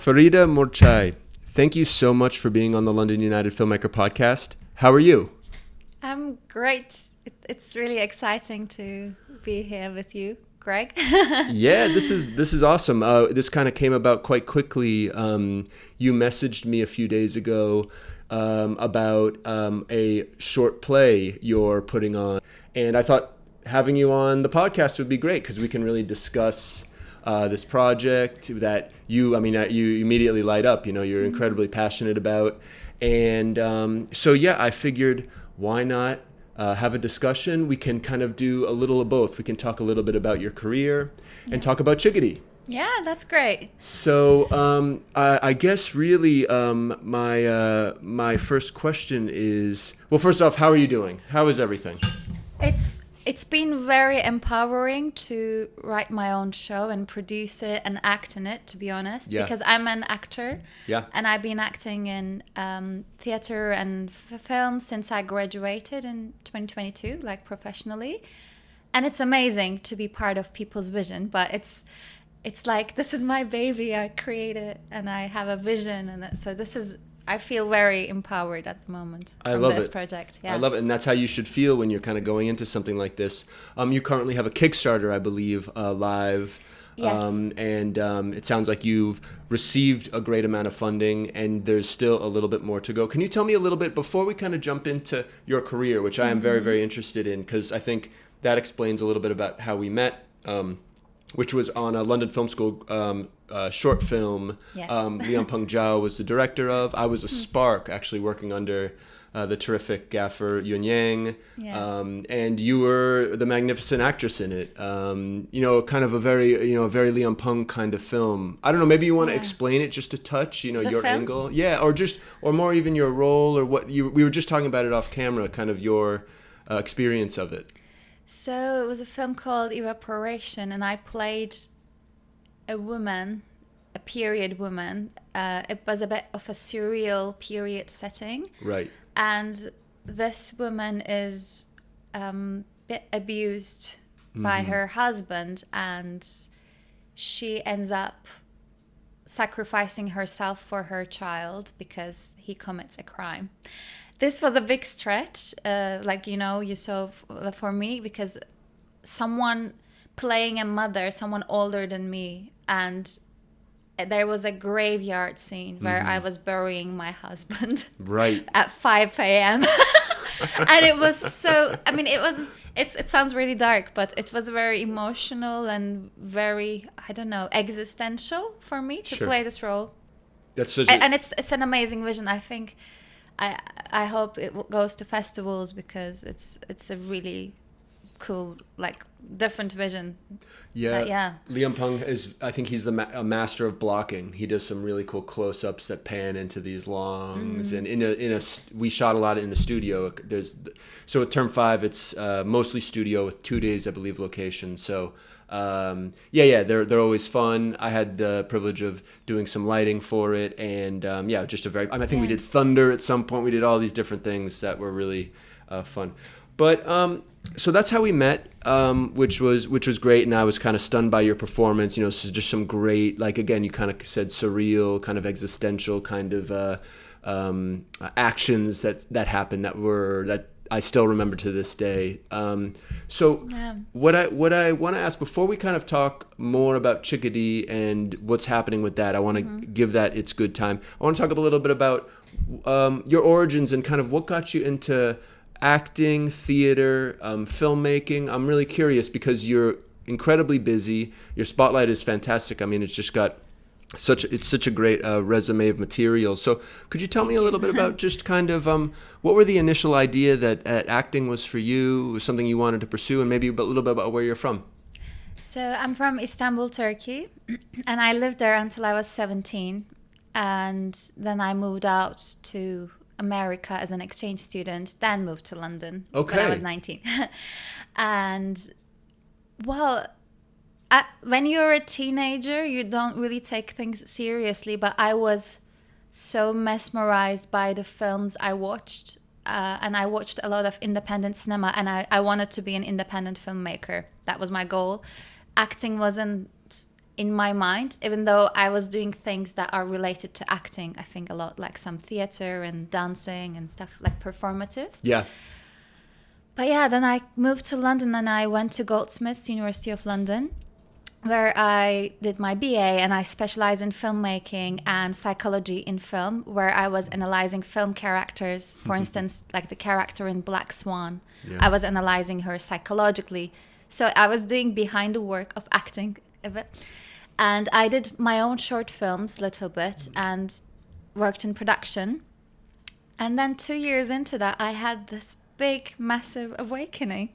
Feride Morcay, thank you so much for being on the London United Filmmaker podcast. How are you? I'm great. It's really exciting to be here with you, Greg. Yeah, this is awesome. This kind of came about quite quickly. You messaged me a few days ago about a short play you're putting on, and I thought having you on the podcast would be great because we can really discuss this project that you immediately light up. You know, you're incredibly passionate about, and I figured why not have a discussion. We can kind of do a little of both. We can talk a little bit about your career and talk about Chikadee. Yeah, that's great. So I guess really my first question is, well, first off, how are you doing? How is everything? It's been very empowering to write my own show and produce it and act in it, to be honest, because I'm an actor. Yeah. And I've been acting in theater and film since I graduated in 2022, like professionally. And it's amazing to be part of people's vision, but it's like, this is my baby. I create it and I have a vision. And so I feel very empowered at the moment from this project. Yeah. I love it. And that's how you should feel when you're kind of going into something like this. You currently have a Kickstarter, I believe, live. Yes. It sounds like you've received a great amount of funding and there's still a little bit more to go. Can you tell me a little bit before we kind of jump into your career, which I am very, very interested in, because I think that explains a little bit about how we met, which was on a London Film School short film. Yes. Liam Pung Jao was the director of. I was a spark, actually working under the terrific gaffer Yun Yang. Yeah. And you were the magnificent actress in it. Kind of a very Liam Pung kind of film. I don't know, maybe you want to explain it just a touch, your film? angle. Yeah, or more even your role, or we were just talking about it off camera, kind of your experience of it. So it was a film called Evaporation, and I played a woman, a period woman. It was a bit of a surreal period setting. Right. And this woman is a bit abused by her husband, and she ends up sacrificing herself for her child because he commits a crime. This was a big stretch, you saw for me, because someone playing a mother, someone older than me, and there was a graveyard scene where I was burying my husband right at 5 a.m. And it was so, it sounds really dark, but it was very emotional and very, existential for me to play this role. That's and it's an amazing vision. I think I hope it goes to festivals because it's a really cool, different vision. Yeah. Liam Pung I think he's a master of blocking. He does some really cool close-ups that pan into these longs, and we shot a lot in the studio. So with Term 5, it's mostly studio with 2 days, I believe, location. So they're always fun. I had the privilege of doing some lighting for it, and just I think we did thunder at some point. We did all these different things that were really fun. But so that's how we met, which was great, and I was kind of stunned by your performance. So just some great, again, you kind of said surreal, kind of existential, kind of actions that happened that I still remember to this day. What I want to ask before we kind of talk more about Chikadee and what's happening with that, I want to give that its good time. I want to talk a little bit about your origins and kind of what got you into acting, theater, filmmaking. I'm really curious because you're incredibly busy. Your spotlight is fantastic. It's just got such a great resume of material. So could you tell me a little bit about just kind of what were the initial idea that acting was for you? Was something you wanted to pursue, and maybe a little bit about where you're from? So I'm from Istanbul, Turkey, and I lived there until I was 17, and then I moved out to America as an exchange student, then moved to London when I was 19. And when you're a teenager, you don't really take things seriously, but I was so mesmerized by the films I watched, and I watched a lot of independent cinema, and I wanted to be an independent filmmaker. That was my goal. Acting wasn't in my mind, even though I was doing things that are related to acting. I think a lot, like some theater and dancing and stuff, like performative. Yeah. But yeah, then I moved to London and I went to Goldsmiths, University of London, where I did my BA, and I specialized in filmmaking and psychology in film, where I was analyzing film characters. For instance, like the character in Black Swan, I was analyzing her psychologically. So I was doing behind the work of acting a bit. And I did my own short films a little bit and worked in production. And then 2 years into that, I had this big, massive awakening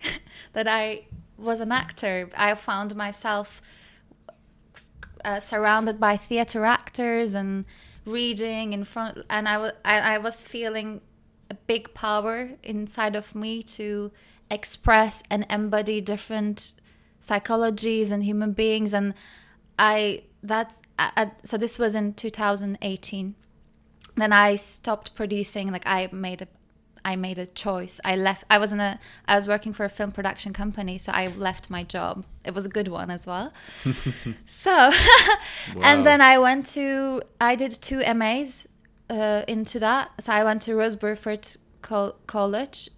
that I was an actor. I found myself surrounded by theater actors and reading in front, and I was feeling a big power inside of me to express and embody different psychologies and human beings. And so this was in 2018. Then I stopped producing. Like I made a choice. I left. I was working for a film production company, so I left my job. It was a good one as well. So, Wow. And then I did 2 MAs into that. So I went to Roseburford College.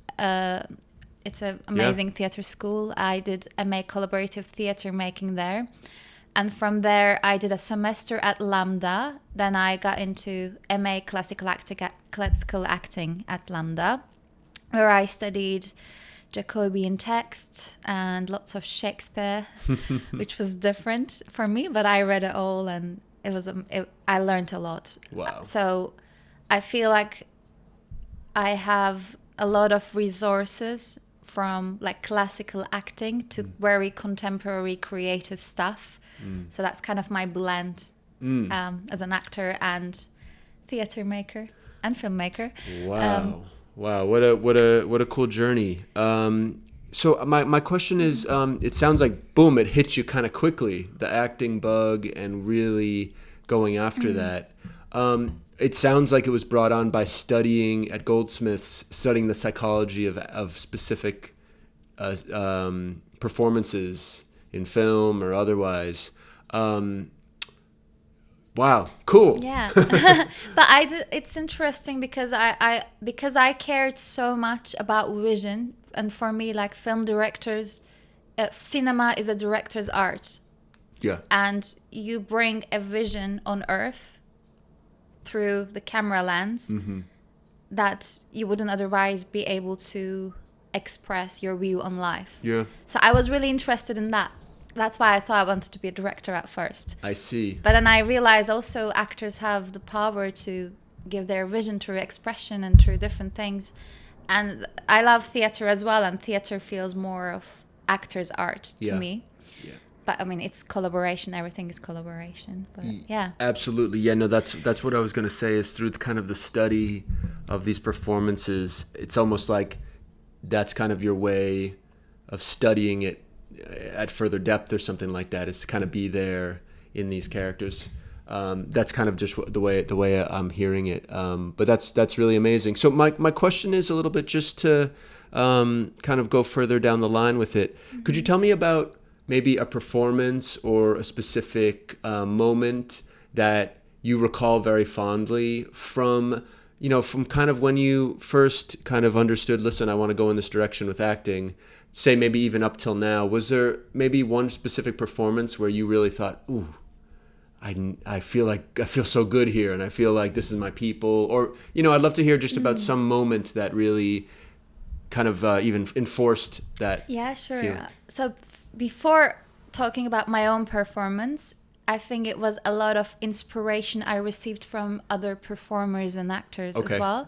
It's an amazing theatre school. I did MA collaborative theatre making there. And from there, I did a semester at Lambda. Then I got into MA classical acting at Lambda, where I studied Jacobean text and lots of Shakespeare, which was different for me. But I read it all, and I learned a lot. Wow. So I feel like I have a lot of resources, from like classical acting to very contemporary creative stuff. So that's kind of my blend as an actor and theater maker and filmmaker. Wow. Wow. What a cool journey. So my question is, it sounds like, boom, it hits you kind of quickly, the acting bug, and really going after that. It sounds like it was brought on by studying at Goldsmiths, studying the psychology of specific performances in film or otherwise. Wow, cool. Yeah. But it's interesting because I cared so much about vision, and for me, like film directors, cinema is a director's art. Yeah. And you bring a vision on earth through the camera lens that you wouldn't otherwise be able to express your view on life. Yeah. So I was really interested in that. That's why I thought I wanted to be a director at first. I see. But then I realized also actors have the power to give their vision through expression and through different things. And I love theater as well, and theater feels more of actors' art to me. Yeah. But I mean, it's collaboration. Everything is collaboration. But yeah. Absolutely. Yeah, no, that's what I was going to say, is through kind of the study of these performances, it's almost like that's kind of your way of studying it at further depth or something like that, is to kind of be there in these characters. That's kind of just the way I'm hearing it. But that's really amazing. So my question is a little bit just to kind of go further down the line with it. Could you tell me about maybe a performance or a specific moment that you recall very fondly from kind of when you first kind of understood, listen, I want to go in this direction with acting, say maybe even up till now? Was there maybe one specific performance where you really thought, ooh, I feel so good here, and I feel like this is my people? Or, I'd love to hear just about some moment that really kind of even enforced that. Yeah, sure. feeling. So before talking about my own performance, I think it was a lot of inspiration I received from other performers and actors as well.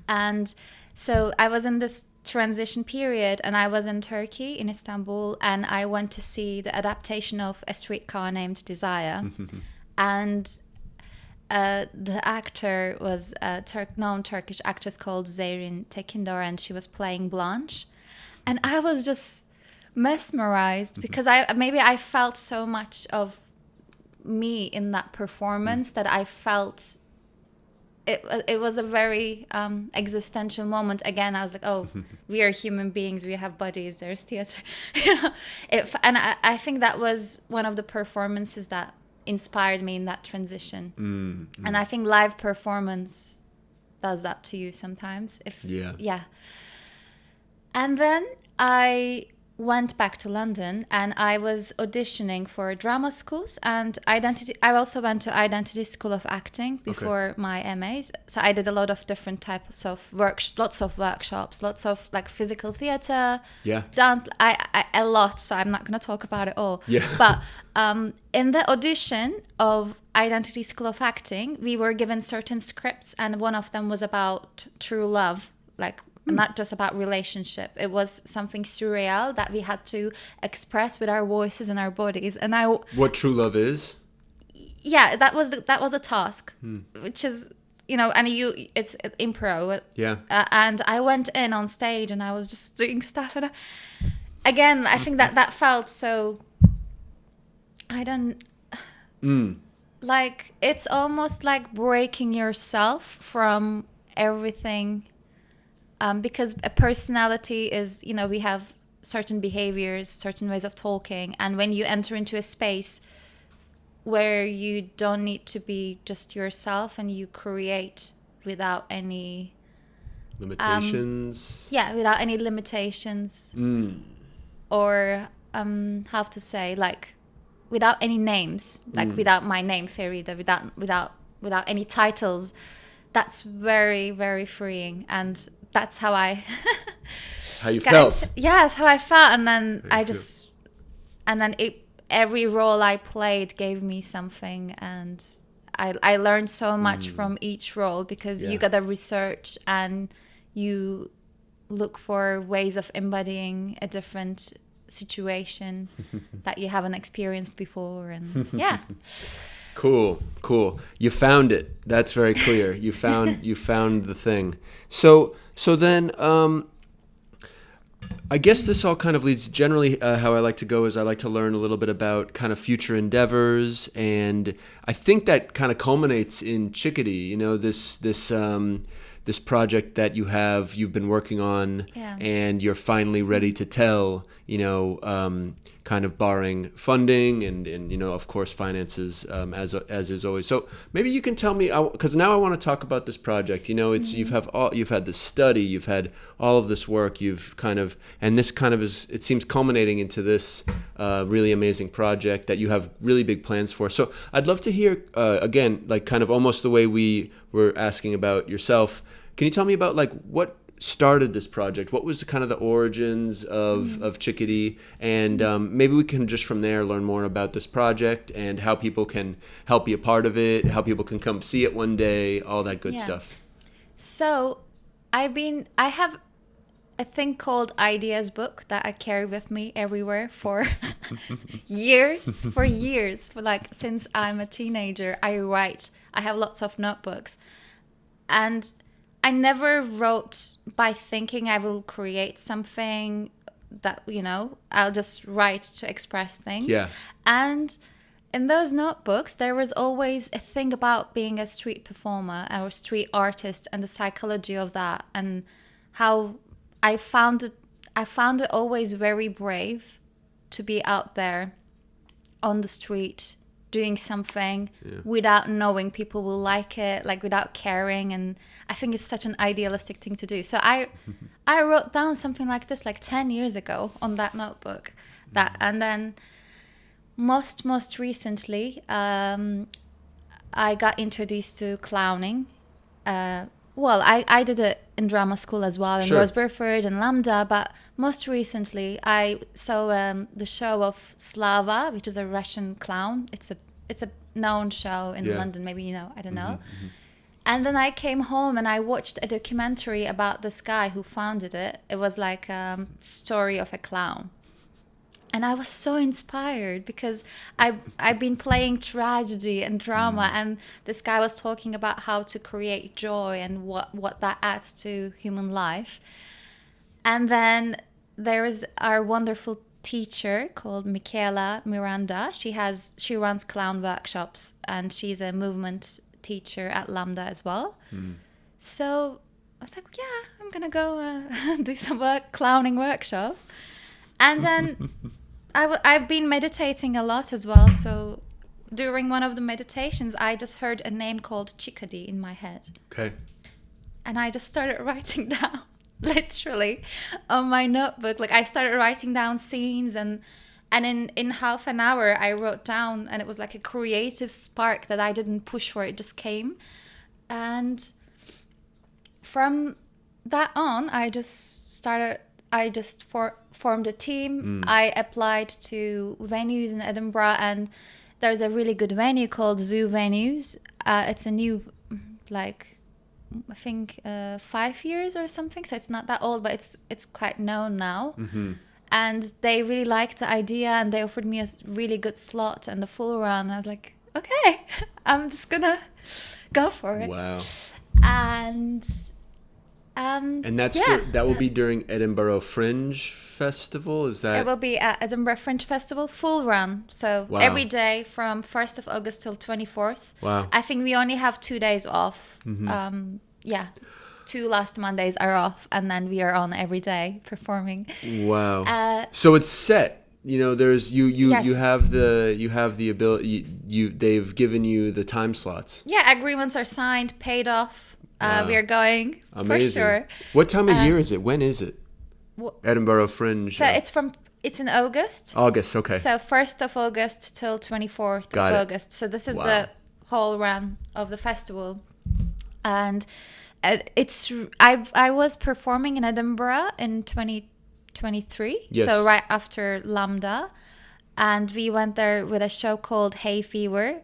And so I was in this transition period, and I was in Turkey, in Istanbul, and I went to see the adaptation of A Streetcar Named Desire. And the actor was a known Turkish actress called Zerrin Tekindor, and she was playing Blanche. And I was just mesmerized because I felt so much of me in that performance that I felt it was a very existential moment. Again, I was like, oh, we are human beings, we have bodies, there's theater. And I think that was one of the performances that inspired me in that transition. And I think live performance does that to you sometimes. Yeah. And then I went back to London and I was auditioning for drama schools and I also went to Identity School of Acting before my MAs. So I did a lot of different types of lots of workshops, lots of like physical theater, dance, I a lot. So I'm not going to talk about it all. But in the audition of Identity School of Acting, we were given certain scripts and one of them was about true love, like not just about relationship. It was something surreal that we had to express with our voices and our bodies. And what true love is? Yeah, that was a task, which is, you know, and it's improv. And I went in on stage and I was just doing stuff. And again, I think that felt so. Like it's almost like breaking yourself from everything. Because a personality is, you know, we have certain behaviors, certain ways of talking. And when you enter into a space where you don't need to be just yourself and you create without any limitations. Without any limitations. Or how to say, like, without any names, like without my name, Feride, without any titles. That's very, very freeing. And that's how I how you felt. Yes, how I felt. And then every role I played gave me something, and I learned so much from each role because you gotta research and you look for ways of embodying a different situation that you haven't experienced before. And Cool. You found it. That's very clear. You found the thing. So then, I guess this all kind of leads. Generally, how I like to go is I like to learn a little bit about kind of future endeavors, and I think that kind of culminates in Chickadee. You know, this project that you've been working on, and you're finally ready to tell. You know, kind of barring funding and you know, of course, finances, as is always. So maybe you can tell me, because now I want to talk about this project. You know, it's you've had this study, you've had all of this work, and this kind of is, it seems, culminating into this really amazing project that you have really big plans for. So I'd love to hear again, like kind of almost the way we were asking about yourself. Can you tell me about like what started this project? What was kind of the origins of Chickadee? And maybe we can just from there learn more about this project and how people can help be a part of it, how people can come see it one day, all that good stuff. So I have a thing called Ideas book that I carry with me everywhere for years, for like since I'm a teenager. I have lots of notebooks, and I never wrote by thinking I will create something that, you know, I'll just write to express things. And in those notebooks, there was always a thing about being a street performer or street artist and the psychology of that, and how I found it always very brave to be out there on the street doing something without knowing people will like it, like without caring. And I think it's such an idealistic thing to do. So I wrote down something like this like 10 years ago on that notebook. And then most recently, I got introduced to clowning. Well, I did it in drama school as well, in Roseburford and Lambda, but most recently I saw the show of Slava, which is a Russian clown. It's a known show in London, maybe you know, I don't know. And then I came home and I watched a documentary about this guy who founded it. It was like a story of a clown. And I was so inspired because I've been playing tragedy and drama, and this guy was talking about how to create joy and what that adds to human life. And then there is our wonderful teacher called Michaela Miranda. She runs clown workshops, and she's a movement teacher at Lambda as well. So I was like, yeah, I'm gonna go do some clowning workshop. And then I've been meditating a lot as well. So during one of the meditations, I just heard a name called Chickadee in my head. Okay. And I just started writing down, literally, on my notebook. Like I started writing down scenes, and in half an hour I wrote down, and it was like a creative spark that I didn't push for. It just came. And from that on, I just formed a team. I applied to venues in Edinburgh, and there's a really good venue called Zoo Venues. It's a new, like, I think 5 years or something, so it's not that old, but it's quite known now. And they really liked the idea, and they offered me a really good slot and the full run. I was like, okay, I'm just gonna go for it. Wow. And that's that will be during Edinburgh Fringe Festival. Is that? It will be at Edinburgh Fringe Festival full run. So every day from 1st of August till 24th. Wow. I think we only have 2 days off. 2 last Mondays are off, and then we are on every day performing. Wow. So it's set. You know, there's Yes. you have the ability. They've given you the time slots. Yeah, agreements are signed, paid off. We are going. Amazing. For sure. What time of year is it? When is it? Edinburgh Fringe. So it's in August. August, okay. So 1st of August till 24th of August. So this is the whole run of the festival. And I was performing in Edinburgh in 2023. Yes. So right after Lambda. And we went there with a show called Hay Fever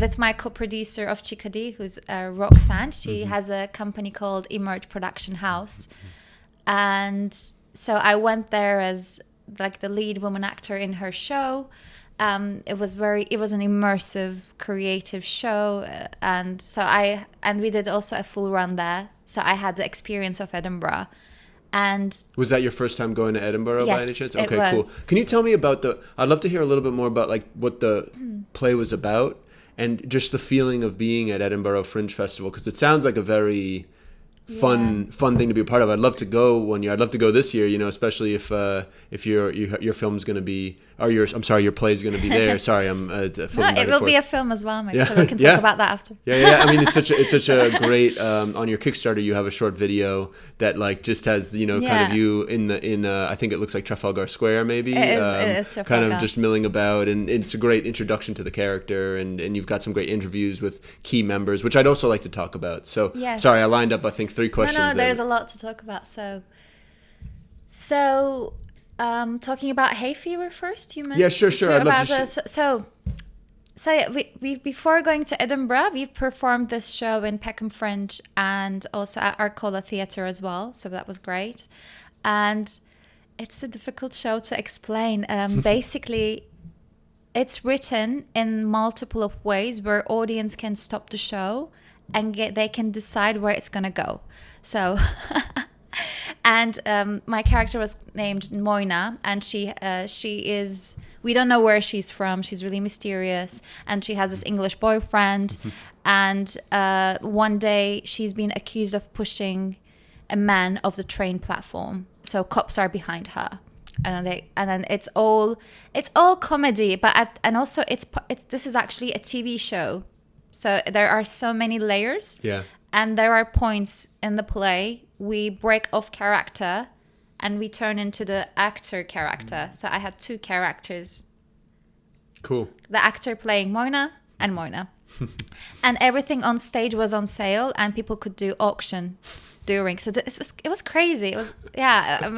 with my co-producer of Chickadee, who's Roxanne. She has a company called Emerge Production House. And so I went there as like the lead woman actor in her show. It was an immersive, creative show. And we did also a full run there. So I had the experience of Edinburgh. And was that your first time going to Edinburgh by any chance? Okay, it was. Cool. Can you tell me about I'd love to hear a little bit more about like what the play was about and just the feeling of being at Edinburgh Fringe Festival, because it sounds like a very fun thing to be a part of. I'd love to go one year. I'd love to go this year, you know, especially if your film's going to be, or your play's going to be there. Sorry, I'm it will be a film as well, mate, so we can talk about that after. Yeah. I mean, it's such a great on your Kickstarter. You have a short video that like just has kind of you in I think it looks like Trafalgar Square maybe. It is Trafalgar. Kind of just milling about, and it's a great introduction to the character, and you've got some great interviews with key members, which I'd also like to talk about. So sorry, I lined up I think 3 questions. No, there's a lot to talk about. So talking about Hay Fever first, you mentioned. Yeah, sure. I'd love to. We before going to Edinburgh, we performed this show in Peckham Fringe and also at Arcola Theatre as well. So that was great. And it's a difficult show to explain. Basically, it's written in multiple of ways where audience can stop the show and they can decide where it's going to go. So... And my character was named Moina, and she is, we don't know where she's from. She's really mysterious, and she has this English boyfriend. And one day she's been accused of pushing a man off the train platform. So cops are behind her, and then it's all comedy, but also this is actually a TV show. So there are so many layers. Yeah. And there are points in the play we break off character and we turn into the actor character. So I had 2 characters. Cool. The actor playing Moina and Moina. And everything on stage was on sale and people could do auction during. So it was crazy. It was, yeah.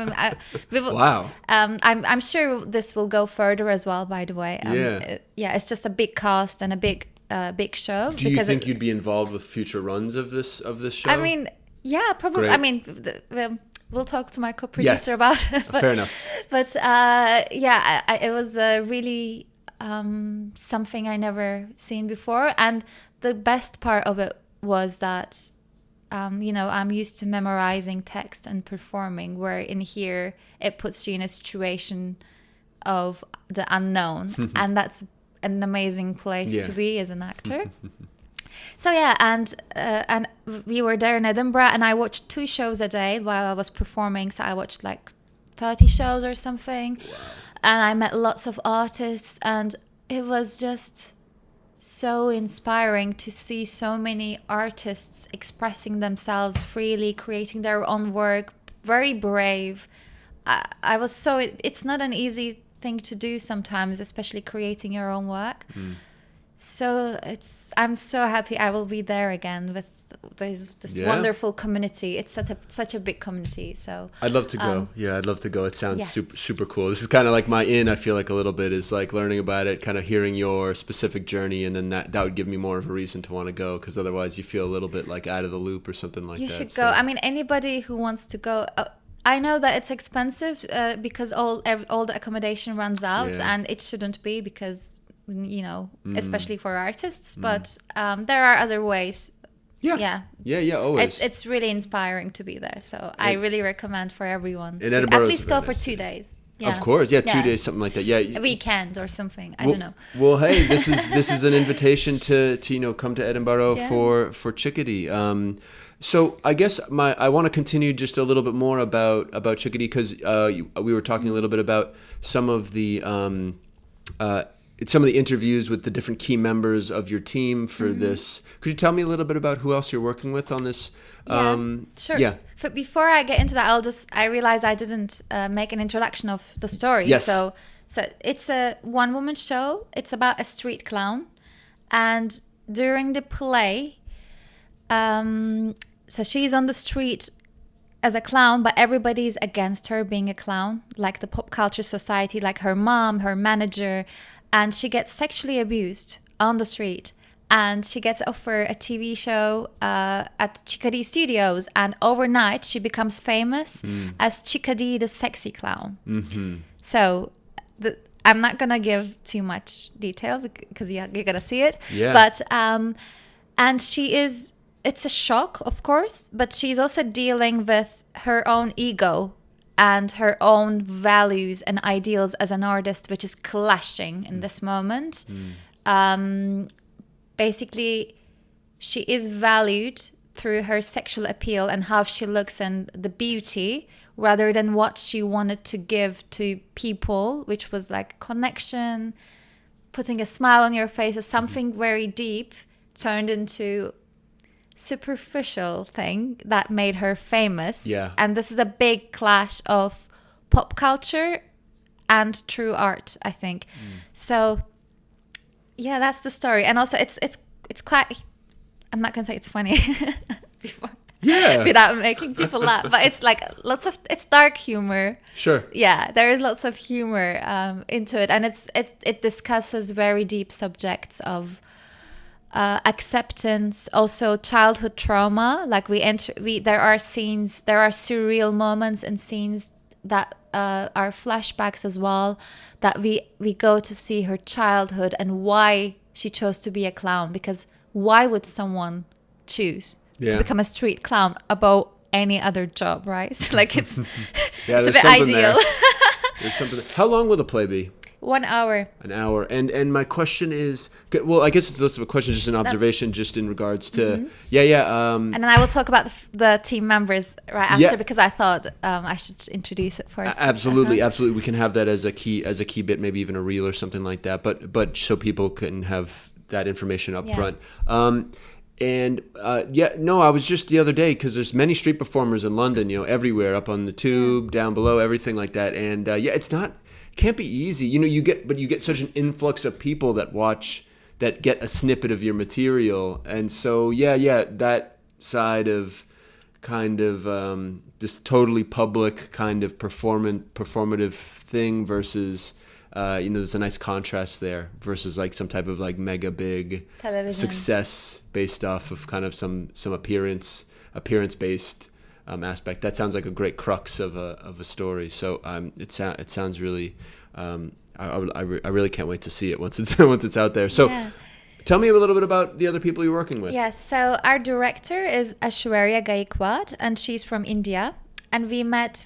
Wow. I'm sure this will go further as well, by the way. It's just a big cast and a big show. Do you think you'd be involved with future runs of this show? I mean, yeah, probably. Great. I mean, we'll talk to my co-producer about it. But, fair enough. But it was really something I never seen before, and the best part of it was that I'm used to memorizing text and performing, where in here it puts you in a situation of the unknown, and that's an amazing place to be as an actor. So yeah, and we were there in Edinburgh, and I watched 2 shows a day while I was performing. So I watched like 30 shows or something. Wow. And I met lots of artists, and it was just so inspiring to see so many artists expressing themselves freely, creating their own work, very brave. I was so, it's not an easy thing to do sometimes, especially creating your own work. So I'm so happy I will be there again with this wonderful community. It's such a big community. So I'd love to go. I'd love to go. It sounds super cool. This is kind of like my I feel like a little bit is like learning about it, kind of hearing your specific journey, and then that would give me more of a reason to want to go, because otherwise you feel a little bit like out of the loop or something like that. You should go. I mean, anybody who wants to go. I know that it's expensive because all the accommodation runs out, and it shouldn't be, because especially for artists. But there are other ways. Yeah, always. It's really inspiring to be there. So I really recommend for everyone to Edinburgh at least go for 2 days. Yeah. Of course, 2 days, something like that. Yeah, a weekend or something. I don't know. Well, hey, this is an invitation to come to Edinburgh for Chickadee. So I guess I want to continue just a little bit more about Chikadee, because we were talking a little bit about some of the interviews with the different key members of your team for this. Could you tell me a little bit about who else you're working with on this? Sure. Yeah. But before I get into that, I realized I didn't make an introduction of the story. Yes. So it's a one-woman show. It's about a street clown, and during the play, so she's on the street as a clown, but everybody's against her being a clown, like the pop culture society, like her mom, her manager, and she gets sexually abused on the street. And she gets offered a TV show at Chickadee Studios, and overnight she becomes famous as Chikadee the sexy clown. So I'm not gonna give too much detail because you're gonna see it. Yeah. But and it's a shock, of course, but she's also dealing with her own ego and her own values and ideals as an artist, which is clashing in this moment. Basically, she is valued through her sexual appeal and how she looks and the beauty, rather than what she wanted to give to people, which was like connection, putting a smile on your face, or something very deep, turned into superficial thing that made her famous. Yeah. And this is a big clash of pop culture and true art, I think. So yeah, that's the story. And also it's quite, I'm not gonna say it's funny before, without making people laugh, but it's like it's dark humor. Sure. Yeah, there is lots of humor into it, and it discusses very deep subjects of acceptance, also childhood trauma. Like there are surreal moments and scenes that are flashbacks as well, that we go to see her childhood and why she chose to be a clown, because why would someone choose to become a street clown above any other job, right? So like it's it's a bit ideal. There's something. How long will the play be? 1 hour. An hour. And my question is, well, I guess it's less of a question, just an observation, just in regards to, and then I will talk about the team members right after, because I thought I should introduce it first. Absolutely. We can have that as a key bit, maybe even a reel or something like that, but so people can have that information up front. I was just the other day, because there's many street performers in London, everywhere, up on the tube, down below, everything like that. And can't be easy. You get such an influx of people that get a snippet of your material. And so, that side of kind of this totally public kind of performative thing versus, there's a nice contrast there versus like some type of like mega big television success based off of kind of some appearance based aspect. That sounds like a great crux of a story. So it sounds really. I really can't wait to see it once it's out there. So, tell me a little bit about the other people you're working with. Yes. So our director is Aishwarya Gaikwad, and she's from India. And we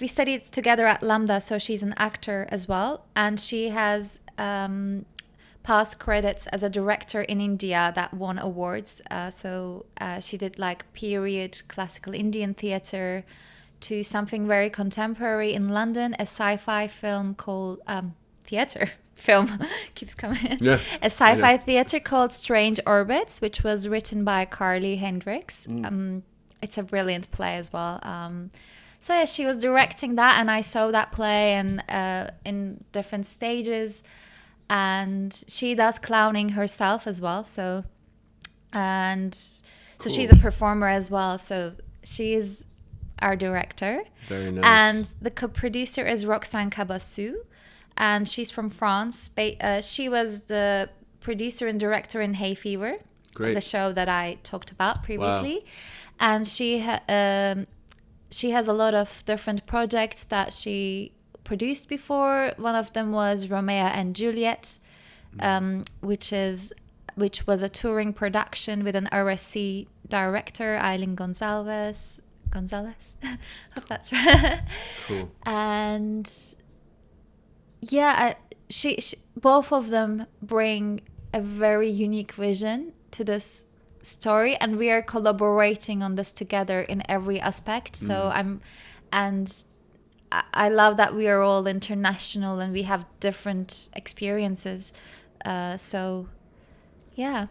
studied together at Lambda, so she's an actor as well. And she has past credits as a director in India that won awards. So she did like period classical Indian theatre to something very contemporary in London, a sci-fi film called theatre film keeps coming. Yeah, a sci-fi theatre called Strange Orbits, which was written by Carly Hendricks. It's a brilliant play as well. So yeah, she was directing that, and I saw that play and in different stages. And she does clowning herself as well. So she's a performer as well. So she is our director. Very nice. And the co-producer is Roxane Cabassou, and she's from France. She was the producer and director in Hay Fever, the show that I talked about previously. Wow. And she has a lot of different projects that she produced before. One of them was Romeo and Juliet, which was a touring production with an RSC director, Eileen Gonzalez. Hope that's right. Cool. And yeah, she both of them bring a very unique vision to this story, and we are collaborating on this together in every aspect. So I love that we are all international and we have different experiences. So yeah,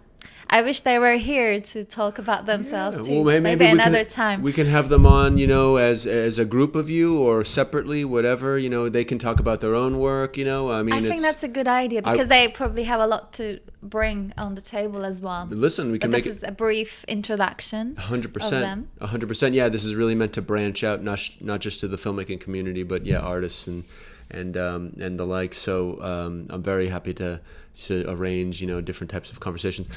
I wish they were here to talk about themselves too. Well, maybe another time. We can have them on, as a group of you or separately, whatever. They can talk about their own work. I think that's a good idea because they probably have a lot to bring on the table as well. Listen, we can make this is a brief introduction. 100%. 100%. Yeah, this is really meant to branch out, not just to the filmmaking community, but artists and the like. So I'm very happy to arrange different types of conversations.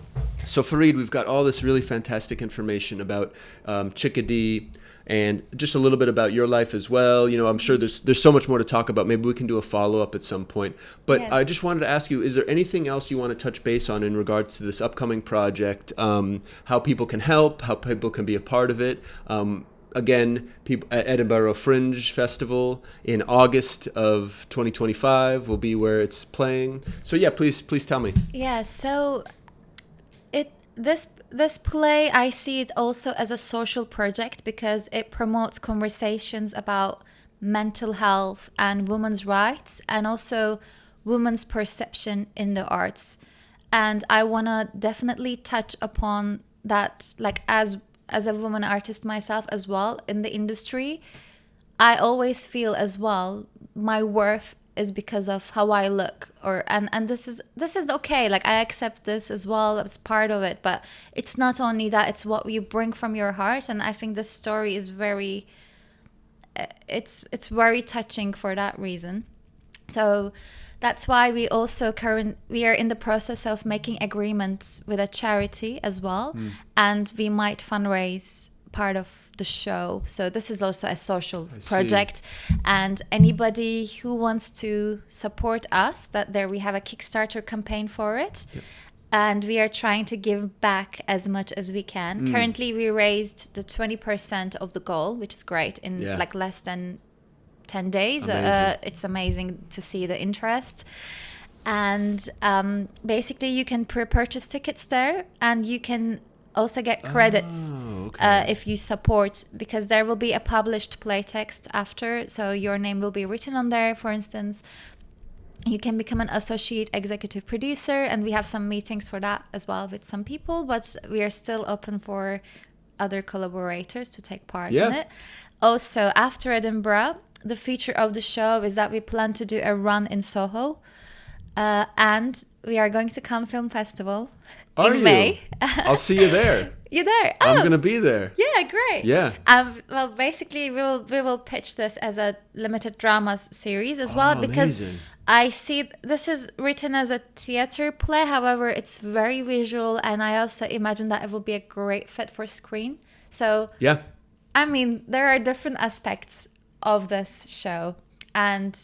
So Feride, we've got all this really fantastic information about Chikadee and just a little bit about your life as well. I'm sure there's so much more to talk about. Maybe we can do a follow-up at some point. But yes. I just wanted to ask you, is there anything else you want to touch base on in regards to this upcoming project? How people can help, how people can be a part of it? Again, people at Edinburgh Fringe Festival in August of 2025 will be where it's playing. So yeah, please tell me. Yeah, so this play, I see it also as a social project because it promotes conversations about mental health and women's rights and also women's perception in the arts. And I want to definitely touch upon that, like as a woman artist myself as well in the industry. I always feel as well my worth is because of how I look, and this is okay. Like I accept this as well as part of it, but it's not only that; it's what you bring from your heart. And I think this story is very, it's very touching for that reason. So that's why we also we are in the process of making agreements with a charity as well, and we might fundraise part of the show. So this is also a social project, and anybody who wants to support us, we have a Kickstarter campaign for it. Yep. And we are trying to give back as much as we can. Currently, we raised the 20% of the goal, which is great in like less than 10 days. It's amazing to see the interest. And basically you can pre-purchase tickets there, and you can also get credits if you support, because there will be a published play text after, so your name will be written on there. For instance, you can become an associate executive producer, and we have some meetings for that as well with some people, but we are still open for other collaborators to take part in it. Also, after Edinburgh, the feature of the show is that we plan to do a run in Soho, and we are going to Cannes Film Festival in May. I'll see you there. You're there? I'm going to be there. Yeah, great. Yeah. Well, basically, we will pitch this as a limited drama series as well, because amazing. I see this is written as a theater play. However, it's very visual, and I also imagine that it will be a great fit for screen. So, yeah. I mean, there are different aspects of this show, and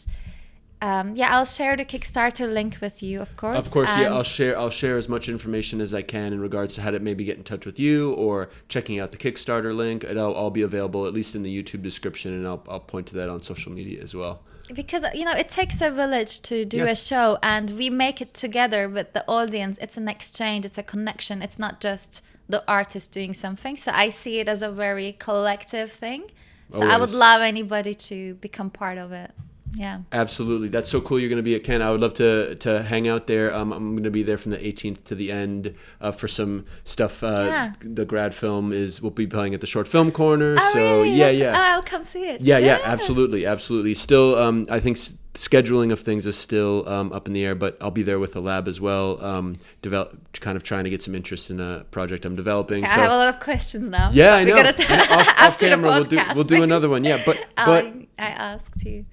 I'll share the Kickstarter link with you, of course. Of course, yeah. I'll share as much information as I can in regards to how to maybe get in touch with you or checking out the Kickstarter link. It'll all be available at least in the YouTube description, and I'll point to that on social media as well. Because it takes a village to do a show, and we make it together with the audience. It's an exchange, it's a connection. It's not just the artist doing something. So I see it as a very collective thing. So I would love anybody to become part of it. Yeah, absolutely. That's so cool. You're going to be at Cannes. I would love to hang out there. I'm going to be there from the 18th to the end for some stuff. The grad film we'll be playing at the Short Film Corner. Oh, so really? I'll come see it. Yeah, absolutely. Still, I think scheduling of things is still up in the air, but I'll be there with the lab as well. Kind of trying to get some interest in a project I'm developing. I have a lot of questions now. Yeah, I know. Off camera, we'll do another one. Yeah, but I asked you.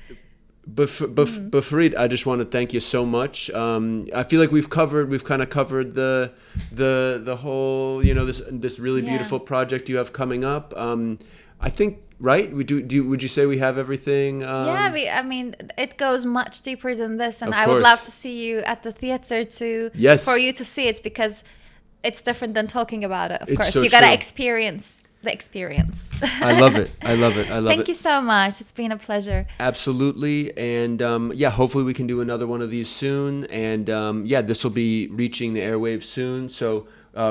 But Feride, I just want to thank you so much. I feel like we've kind of covered the whole, this really beautiful project you have coming up. I think, right? Would you say we have everything? It goes much deeper than this, and Of I would course. love to see you at the theater for you to see it, because it's different than talking about it. Of course, so you gotta true. experience the experience. I love it. Thank you so much. It's been a pleasure. Absolutely. And hopefully we can do another one of these soon. And this will be reaching the airwaves soon. So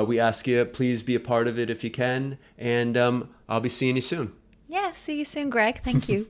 we ask you, please be a part of it if you can. And I'll be seeing you soon. Yeah, see you soon, Greg. Thank you.